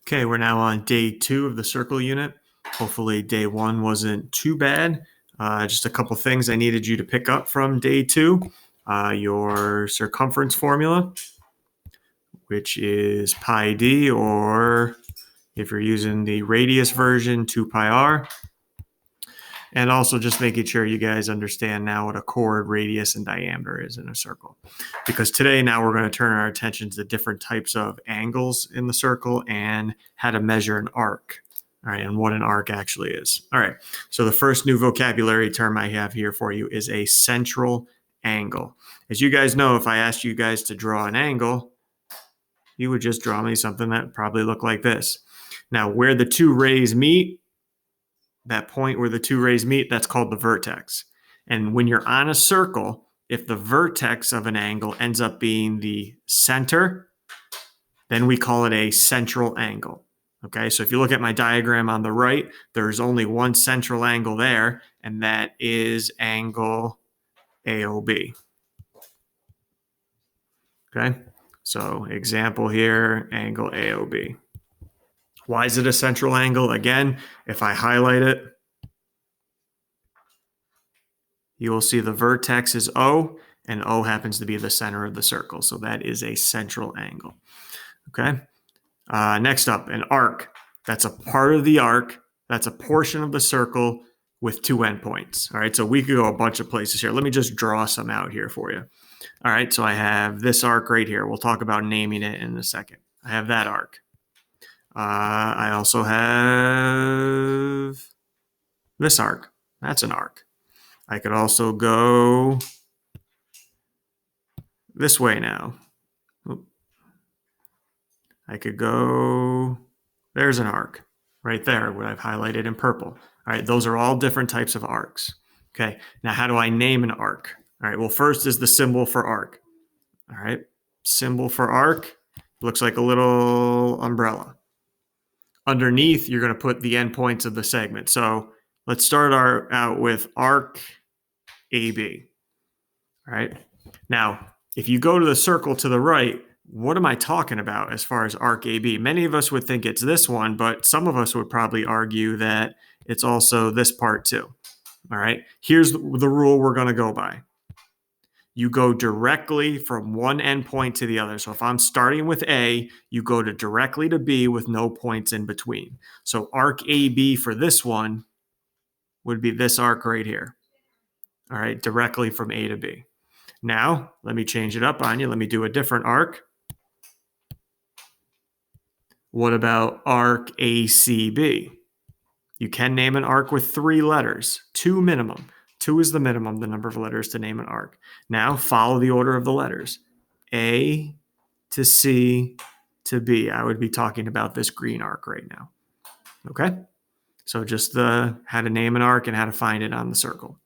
Okay, we're now on day 2 of the circle unit. Hopefully day 1 wasn't too bad. Just a couple things I needed you to pick up from day 2. Your circumference formula, which is pi d, or if you're using the radius version, 2 pi r. And also just making sure you guys understand now what a chord, radius, and diameter is in a circle. Because today now we're going to turn our attention to different types of angles in the circle and how to measure an arc. All right, and what an arc actually is. All right, so the first new vocabulary term I have here for you is a central angle. As you guys know, if I asked you guys to draw an angle, you would just draw me something that probably looked like this. Now, where the two rays meet, that point where the two rays meet, that's called the vertex. And when you're on a circle, if the vertex of an angle ends up being the center, then we call it a central angle. Okay, so if you look at my diagram on the right, there's only one central angle there, and that is angle AOB. Okay, so example here, angle AOB. Why is it a central angle? Again, if I highlight it, you will see the vertex is O, and O happens to be the center of the circle. So that is a central angle. Okay. Next up, an arc. That's a part of the arc. That's a portion of the circle with two endpoints. All right. So we could go a bunch of places here. Let me just draw some out here for you. All right. So I have this arc right here. We'll talk about naming it in a second. I have that arc. I also have this arc. That's an arc. I could also go this way now. I could go, there's an arc right there, what I've highlighted in purple. All right, those are all different types of arcs. Okay, now how do I name an arc? All right, well, first is the symbol for arc. All right, symbol for arc looks like a little umbrella. Underneath, you're going to put the endpoints of the segment. So let's start out with arc AB. All right, now if you go to the circle to the right, what am I talking about as far as arc AB? Many of us would think it's this one, but some of us would probably argue that it's also this part too. All right, here's the rule we're going to go by. You go directly from one endpoint to the other. So if I'm starting with A, you go directly to B with no points in between. So arc AB for this one would be this arc right here. All right, directly from A to B. Now, let me change it up on you. Let me do a different arc. What about arc ACB? You can name an arc with 3 letters, 2 minimum. 2 is the minimum, the number of letters to name an arc. Now follow the order of the letters. A to C to B. I would be talking about this green arc right now. Okay? So just how to name an arc and how to find it on the circle.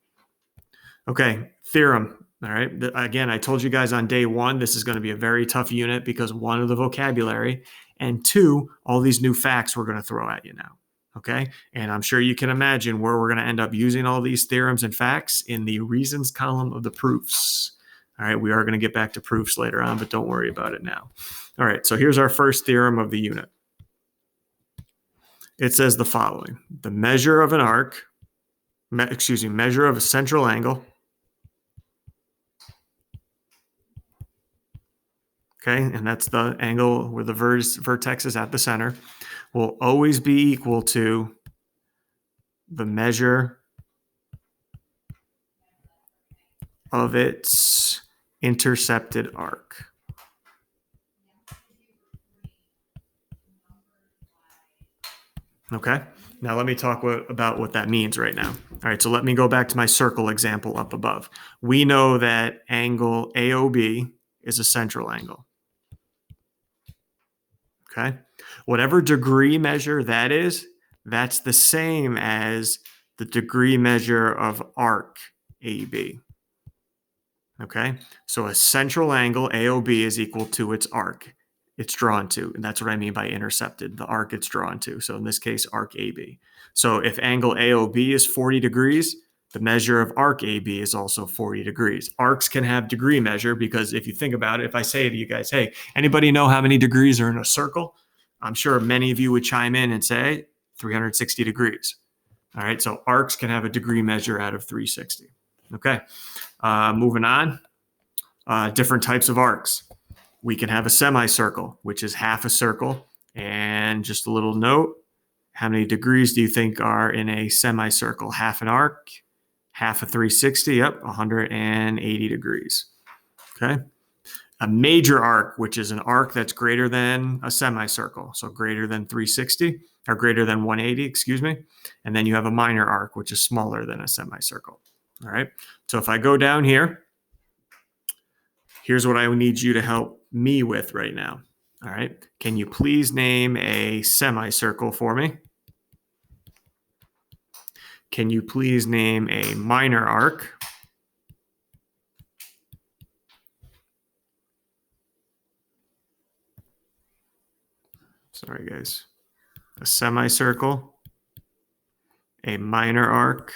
Okay, theorem. All right. Again, I told you guys on day 1, this is going to be a very tough unit because 1 of the vocabulary, and 2, all these new facts we're going to throw at you now. Okay. And I'm sure you can imagine where we're going to end up using all these theorems and facts in the reasons column of the proofs. All right. We are going to get back to proofs later on, but don't worry about it now. All right. So here's our first theorem of the unit. It says the following: the measure of an arc, measure of a central angle. Okay. And that's the angle where the vertex is at the center, will always be equal to the measure of its intercepted arc. Okay, now let me talk about what that means right now. All right, so let me go back to my circle example up above. We know that angle AOB is a central angle. Okay, whatever degree measure that is, that's the same as the degree measure of arc AB. Okay, so a central angle AOB is equal to its arc it's drawn to, and that's what I mean by intercepted, the arc it's drawn to. So in this case, arc AB. So if angle AOB is 40 degrees, the measure of arc AB is also 40 degrees. Arcs can have degree measure because if you think about it, if I say to you guys, hey, anybody know how many degrees are in a circle? I'm sure many of you would chime in and say 360 degrees. All right, so arcs can have a degree measure out of 360. Okay, moving on. Different types of arcs. We can have a semicircle, which is half a circle. And just a little note, how many degrees do you think are in a semicircle? Half an arc, half a 360, yep, 180 degrees. Okay. A major arc, which is an arc that's greater than a semicircle, so greater than 360, or greater than 180, excuse me. And then you have a minor arc, which is smaller than a semicircle. All right. So if I go down here, here's what I need you to help me with right now. All right. Can you please name a semicircle for me? Can you please name a minor arc? Sorry, guys. A semicircle, a minor arc,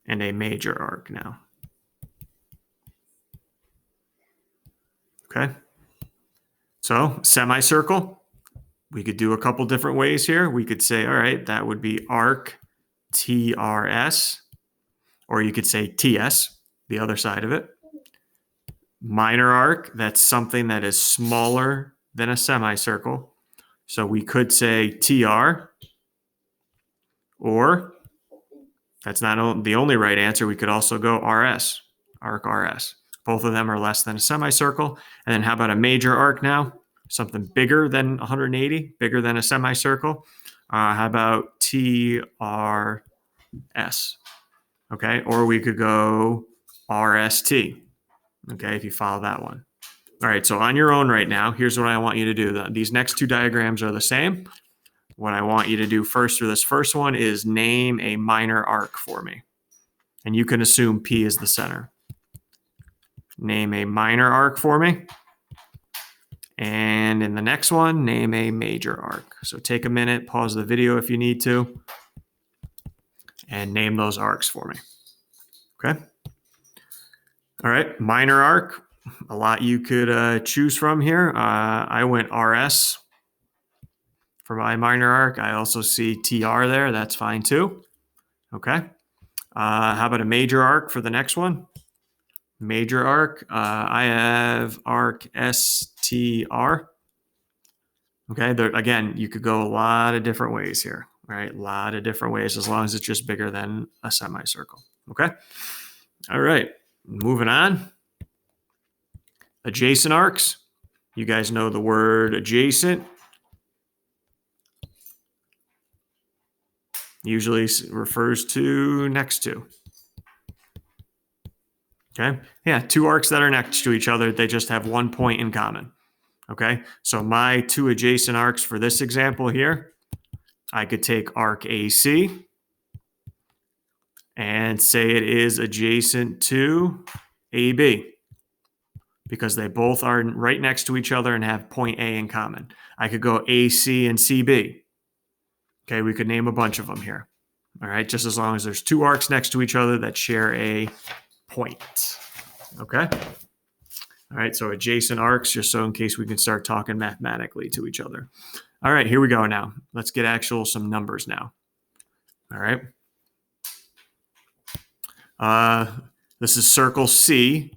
and a major arc now. Okay. So semicircle, we could do a couple different ways here. We could say, all right, that would be arc TRS, or you could say TS, the other side of it. Minor arc, that's something that is smaller than a semicircle. So we could say TR, or that's not the only right answer. We could also go RS, arc RS. Both of them are less than a semicircle. And then how about a major arc now? Something bigger than 180, bigger than a semicircle. How about TRS? Okay, or we could go RST. Okay, if you follow that one. All right, so on your own right now, here's what I want you to do. These next two diagrams are the same. What I want you to do first for this first one is name a minor arc for me. And you can assume P is the center. Name a minor arc for me. And in the next one, name a major arc. So take a minute, pause the video if you need to, and name those arcs for me. Okay? All right, minor arc. A lot you could choose from here. I went RS for my minor arc. I also see TR there. That's fine too. Okay. How about a major arc for the next one? Major arc. I have arc STR. Okay. There, again, you could go a lot of different ways here, right? A lot of different ways as long as it's just bigger than a semicircle. Okay. All right. Moving on. Adjacent arcs. You guys know the word adjacent. Usually refers to next to. Okay. Yeah. Two arcs that are next to each other. They just have one point in common. Okay. So my two adjacent arcs for this example here, I could take arc AC and say it is adjacent to AB because they both are right next to each other and have point A in common. I could go AC and CB. Okay. We could name a bunch of them here. All right. Just as long as there's two arcs next to each other that share a point. Okay. All right. So adjacent arcs, just so in case we can start talking mathematically to each other. All right. Here we go now. Let's get some numbers now. All right. This is circle C.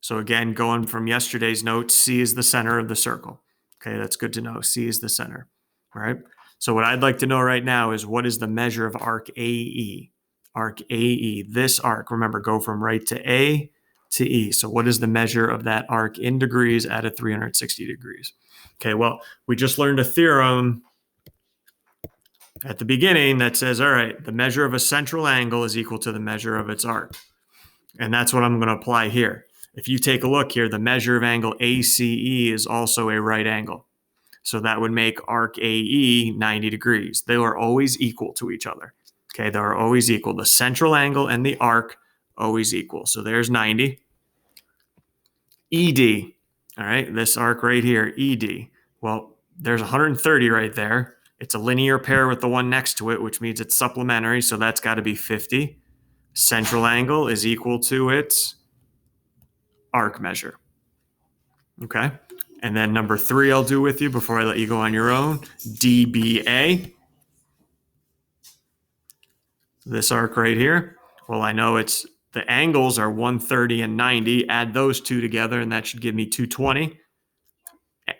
So again, going from yesterday's note, C is the center of the circle. Okay. That's good to know. C is the center. All right. So what I'd like to know right now is what is the measure of arc AE? Arc AE, this arc, remember, go from right to A to E. So what is the measure of that arc in degrees at a 360 degrees? Okay, well, we just learned a theorem at the beginning that says, all right, the measure of a central angle is equal to the measure of its arc. And that's what I'm going to apply here. If you take a look here, the measure of angle ACE is also a right angle. So that would make arc AE 90 degrees. They are always equal to each other. Okay, they're always equal. The central angle and the arc always equal. So there's 90. ED, all right, this arc right here, ED. Well, there's 130 right there. It's a linear pair with the one next to it, which means it's supplementary. So that's got to be 50. Central angle is equal to its arc measure. Okay, And then number 3 I'll do with you before I let you go on your own, DBA. This arc right here. Well, I know the angles are 130 and 90. Add those two together, and that should give me 220.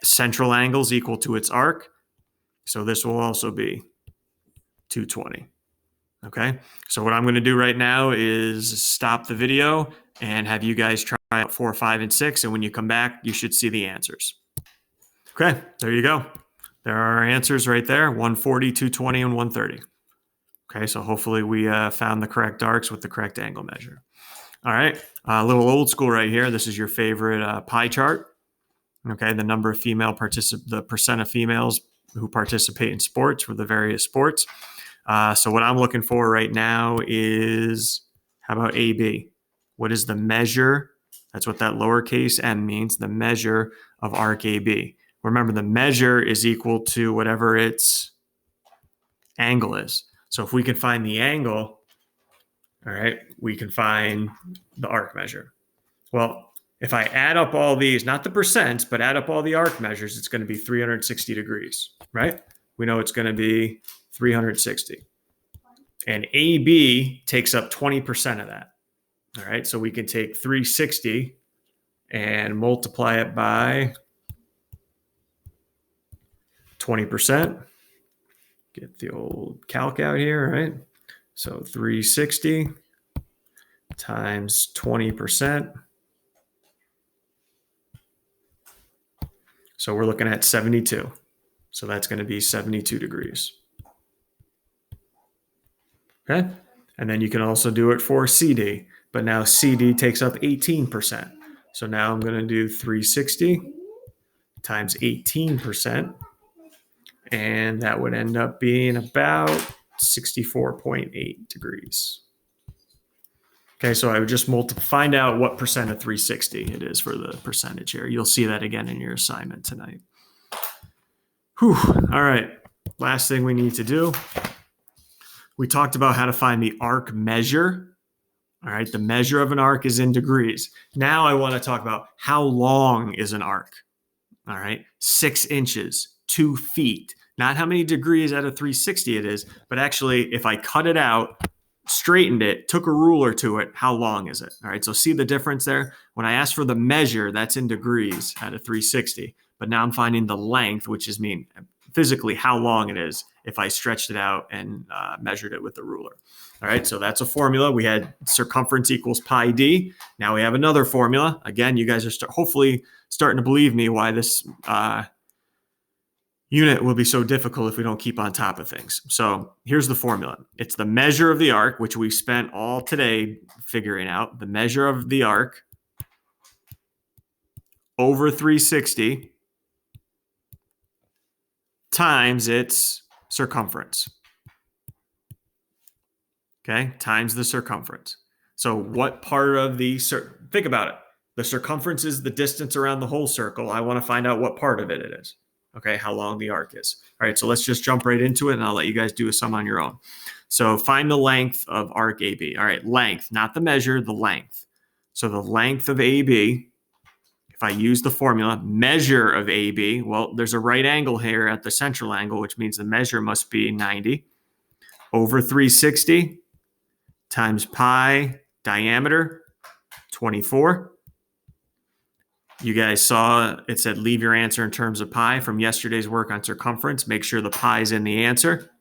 Central angles equal to its arc. So this will also be 220. Okay, so what I'm going to do right now is stop the video and have you guys try out 4, 5, and 6. And when you come back, you should see the answers. Okay, there you go. There are our answers right there, 140, 220, and 130. Okay, so hopefully we found the correct arcs with the correct angle measure. All right, a little old school right here. This is your favorite pie chart. Okay, the number of the percent of females who participate in sports for the various sports. So what I'm looking for right now is, how about AB? What is the measure? That's what that lowercase m means, the measure of arc AB. Remember, the measure is equal to whatever its angle is. So if we can find the angle, all right, we can find the arc measure. Well, if I add up all these, not the percents, but add up all the arc measures, it's going to be 360 degrees, right? We know it's going to be 360. And AB takes up 20% of that. All right, so we can take 360 and multiply it by 20%. Get the old calc out here, right? So 360 times 20%. So we're looking at 72. So that's going to be 72 degrees. Okay. And then you can also do it for CD, but now CD takes up 18%. So now I'm going to do 360 times 18, and that would end up being about 64.8 degrees. Okay, so I would just find out what percent of 360 it is for the percentage here. You'll see that again in your assignment tonight. Whew. All right, last thing we need to do. We talked about how to find the arc measure. All right, the measure of an arc is in degrees. Now I want to talk about how long is an arc. All right, 6 inches, 2 feet. Not how many degrees out of 360 it is, but actually if I cut it out, straightened it, took a ruler to it, how long is it? All right, so see the difference there? When I ask for the measure, that's in degrees out of 360. But now I'm finding the length, which is physically how long it is if I stretched it out and measured it with the ruler. All right, so that's a formula. We had circumference equals pi d. Now we have another formula. Again, you guys are hopefully starting to believe me why this unit will be so difficult if we don't keep on top of things. So here's the formula. It's the measure of the arc, which we spent all today figuring out. The measure of the arc over 360 times its circumference. Okay, times the circumference. So what part of think about it. The circumference is the distance around the whole circle. I want to find out what part of it is. Okay, how long the arc is. All right, so let's just jump right into it, and I'll let you guys do some on your own. So find the length of arc AB. All right, length, not the measure, the length. So the length of AB, if I use the formula, measure of AB, well, there's a right angle here at the central angle, which means the measure must be 90 over 360 times pi diameter, 24. You guys saw it said leave your answer in terms of pi from yesterday's work on circumference. Make sure the pi is in the answer.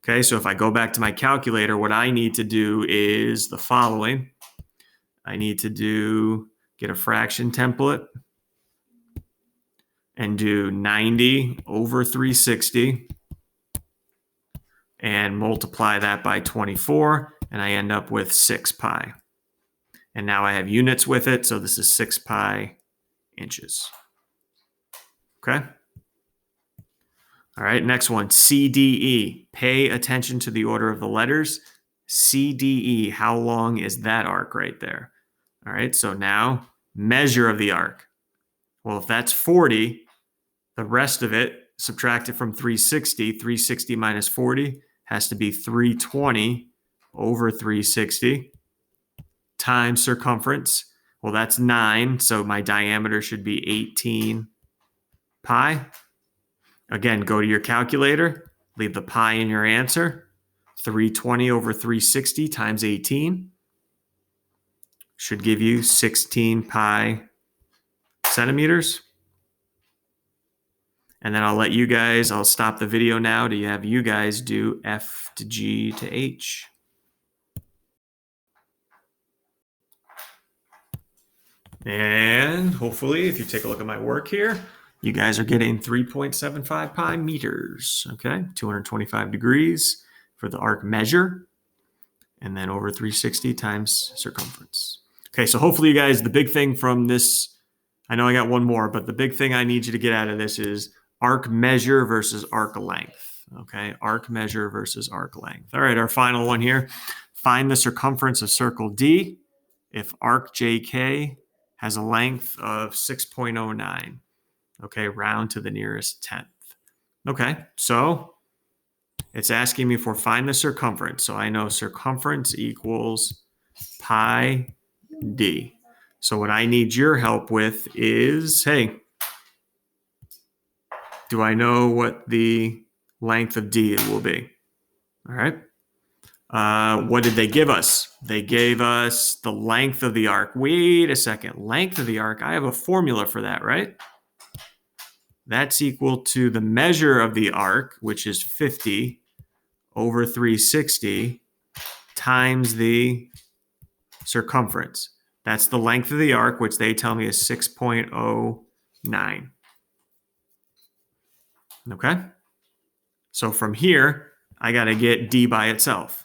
Okay, so if I go back to my calculator, what I need to do is the following. I need to get a fraction template and do 90 over 360 and multiply that by 24, and I end up with 6 pi. And now I have units with it, so this is 6 pi inches. Okay? All right, next one, CDE. Pay attention to the order of the letters. CDE, how long is that arc right there? All right, so now measure of the arc. Well, if that's 40, the rest of it, subtract it from 360. 360 minus 40 has to be 320 over 360 times circumference. Well, that's 9, so my diameter should be 18 pi. Again, go to your calculator, leave the pi in your answer. 320 over 360 times 18 should give you 16 pi centimeters. And then I'll stop the video now to have you guys do F to G to H. And hopefully, if you take a look at my work here, you guys are getting 3.75 pi meters, okay? 225 degrees for the arc measure, and then over 360 times circumference. Okay, so hopefully you guys, the big thing from this, I know I got one more, but the big thing I need you to get out of this is arc measure versus arc length, okay? Arc measure versus arc length. All right, our final one here. Find the circumference of circle D if arc JK has a length of 6.09. Okay, round to the nearest tenth. Okay, so it's asking me for find the circumference. So I know circumference equals pi d. So what I need your help with is, hey, do I know what the length of d will be? All right. What did they give us? They gave us the length of the arc. Wait a second. Length of the arc. I have a formula for that, right? That's equal to the measure of the arc, which is 50 over 360 times the circumference. That's the length of the arc, which they tell me is 6.09. Okay? So from here, I got to get d by itself.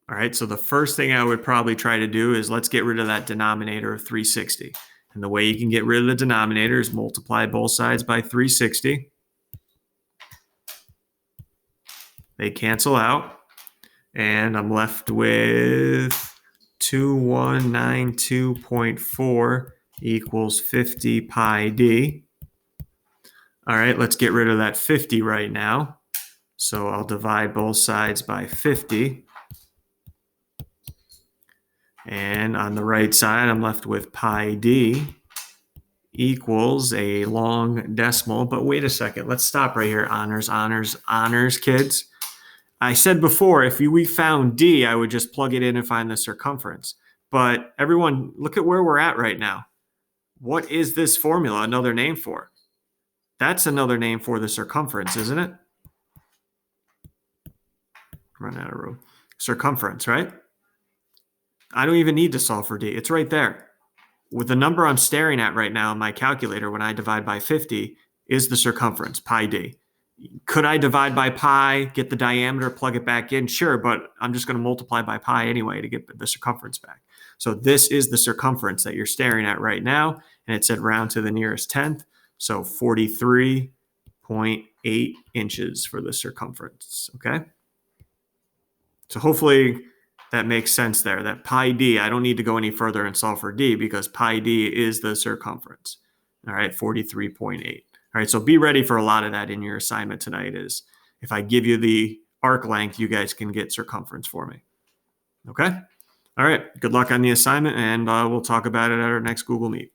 All right, so the first thing I would probably try to do is let's get rid of that denominator of 360. And the way you can get rid of the denominator is multiply both sides by 360. They cancel out. And I'm left with 2192.4 equals 50 pi d. All right, let's get rid of that 50 right now. So I'll divide both sides by 50. And on the right side, I'm left with pi d equals a long decimal. But wait a second, let's stop right here. Honors, honors, honors, kids. I said before, if we found d, I would just plug it in and find the circumference. But everyone, look at where we're at right now. What is this formula another name for? That's another name for the circumference, isn't it? Run out of room. Circumference, right? I don't even need to solve for d. It's right there. With the number I'm staring at right now in my calculator when I divide by 50 is the circumference, pi d. Could I divide by pi, get the diameter, plug it back in? Sure, but I'm just going to multiply by pi anyway to get the circumference back. So this is the circumference that you're staring at right now, and it said round to the nearest tenth, so 43.8 inches for the circumference, okay? So hopefully that makes sense there, that pi d, I don't need to go any further and solve for d because pi d is the circumference, all right, 43.8. All right, so be ready for a lot of that in your assignment tonight is if I give you the arc length, you guys can get circumference for me. Okay? All right, good luck on the assignment, and we'll talk about it at our next Google Meet.